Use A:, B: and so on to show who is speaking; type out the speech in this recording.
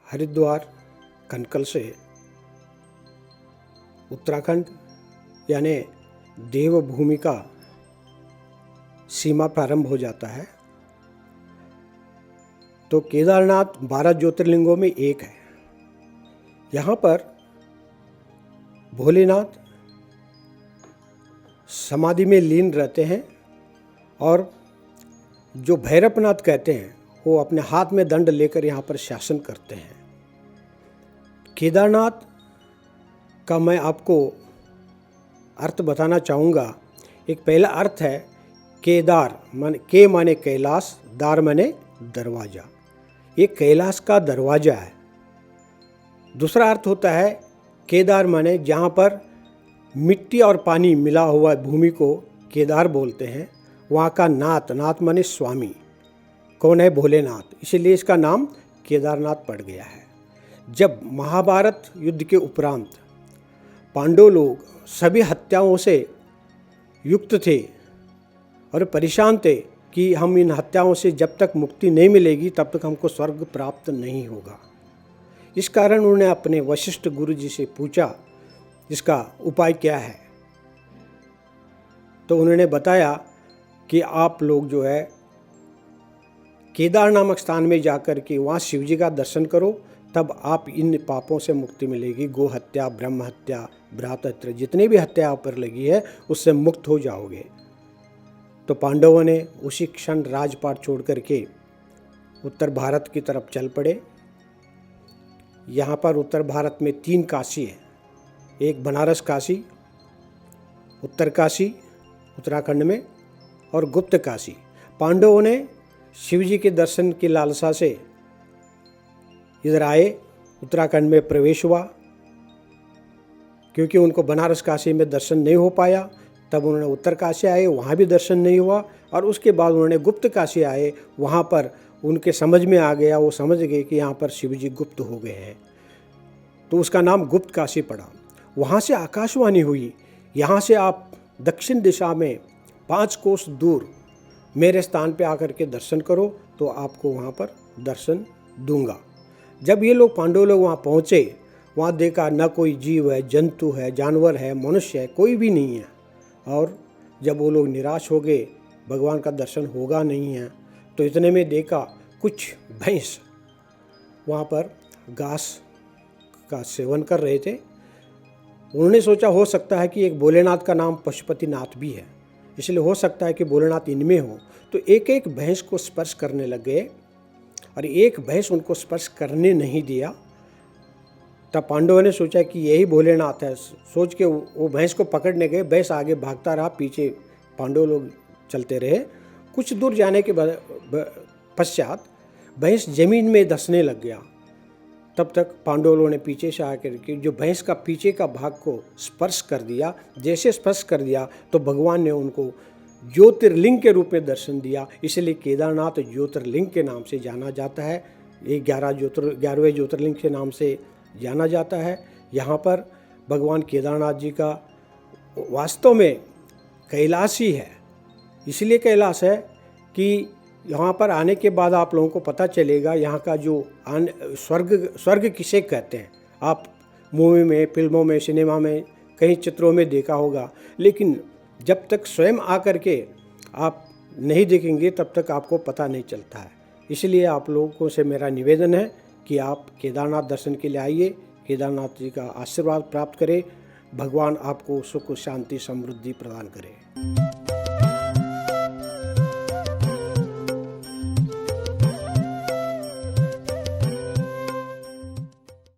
A: हरिद्वार कनकल से उत्तराखंड यानी देवभूमि का सीमा प्रारंभ हो जाता है। तो केदारनाथ 12 ज्योतिर्लिंगों में एक है। यहाँ पर भोलेनाथ समाधि में लीन रहते हैं और जो भैरवनाथ कहते हैं वो अपने हाथ में दंड लेकर यहाँ पर शासन करते हैं। केदारनाथ का मैं आपको अर्थ बताना चाहूँगा। एक पहला अर्थ है केदार, माने कैलाश, दार माने दरवाज़ा। ये कैलाश का दरवाज़ा है। दूसरा अर्थ होता है केदार माने जहाँ पर मिट्टी और पानी मिला हुआ भूमि को केदार बोलते हैं। वहाँ का नाथ, नाथ माने स्वामी, कौन है? भोलेनाथ। इसीलिए इसका नाम केदारनाथ पड़ गया है। जब महाभारत युद्ध के उपरांत पांडव लोग सभी हत्याओं से युक्त थे और परेशान थे कि हम इन हत्याओं से जब तक मुक्ति नहीं मिलेगी तब तक हमको स्वर्ग प्राप्त नहीं होगा। इस कारण उन्होंने अपने वशिष्ठ गुरु जी से पूछा इसका उपाय क्या है। तो उन्होंने बताया कि आप लोग जो है केदार नामक स्थान में जाकर के वहाँ शिव जी का दर्शन करो, तब आप इन पापों से मुक्ति मिलेगी। गो हत्या, ब्रह्म हत्या, भ्रात हत्या, जितने भी हत्या आप पर लगी है उससे मुक्त हो जाओगे। तो पांडवों ने उसी क्षण राजपाट छोड़ करके उत्तर भारत की तरफ चल पड़े। यहाँ पर उत्तर भारत में 3 काशी है। एक बनारस काशी, उत्तर काशी उत्तराखंड में, और गुप्त काशी। पांडवों ने शिव जी के दर्शन की लालसा से इधर आए, उत्तराखंड में प्रवेश हुआ। क्योंकि उनको बनारस काशी में दर्शन नहीं हो पाया, तब उन्होंने उत्तर काशी आए, वहाँ भी दर्शन नहीं हुआ। और उसके बाद उन्होंने गुप्त काशी आए, वहाँ पर उनके समझ में आ गया, वो समझ गए कि यहाँ पर शिव जी गुप्त हो गए हैं, तो उसका नाम गुप्त काशी पड़ा। वहाँ से आकाशवाणी हुई, यहाँ से आप दक्षिण दिशा में 5 कोस दूर मेरे स्थान पे आकर के दर्शन करो तो आपको वहाँ पर दर्शन दूंगा। जब ये लोग पांडव लोग वहाँ पहुँचे, वहाँ देखा न कोई जीव है, जंतु है, जानवर है, मनुष्य है, कोई भी नहीं है। और जब वो लोग निराश हो गए, भगवान का दर्शन होगा नहीं है, तो इतने में देखा कुछ भैंस वहाँ पर घास का सेवन कर रहे थे। उन्होंने सोचा हो सकता है कि एक भोलेनाथ का नाम पशुपतिनाथ भी है, इसलिए हो सकता है कि भोलेनाथ इनमें हो। तो एक एक भैंस को स्पर्श करने लग गए और एक भैंस उनको स्पर्श करने नहीं दिया। तब पांडवों ने सोचा कि यही भोलेनाथ है। सोच के वो भैंस को पकड़ने गए। भैंस आगे भागता रहा, पीछे पांडव लोग चलते रहे। कुछ दूर जाने के पश्चात भैंस जमीन में धंसने लग गया। तब तक पांडव लोगों ने पीछे से आकर के जो भैंस का पीछे का भाग को स्पर्श कर दिया। जैसे स्पर्श कर दिया तो भगवान ने उनको ज्योतिर्लिंग के रूप में दर्शन दिया। इसलिए केदारनाथ ज्योतिर्लिंग के नाम से जाना जाता है। ये 11वें ज्योतिर्लिंग के नाम से जाना जाता है। यहाँ पर भगवान केदारनाथ जी का वास्तव में कैलाश ही है। इसलिए कैलाश है कि यहाँ पर आने के बाद आप लोगों को पता चलेगा यहाँ का जो स्वर्ग किसे कहते हैं। आप मूवी में, फिल्मों में, सिनेमा में, कई चित्रों में देखा होगा, लेकिन जब तक स्वयं आकर के आप नहीं देखेंगे तब तक आपको पता नहीं चलता है। इसलिए आप लोगों से मेरा निवेदन है कि आप केदारनाथ दर्शन के लिए आइए, केदारनाथ जी का आशीर्वाद प्राप्त करें। भगवान आपको सुख, शांति, समृद्धि प्रदान करें।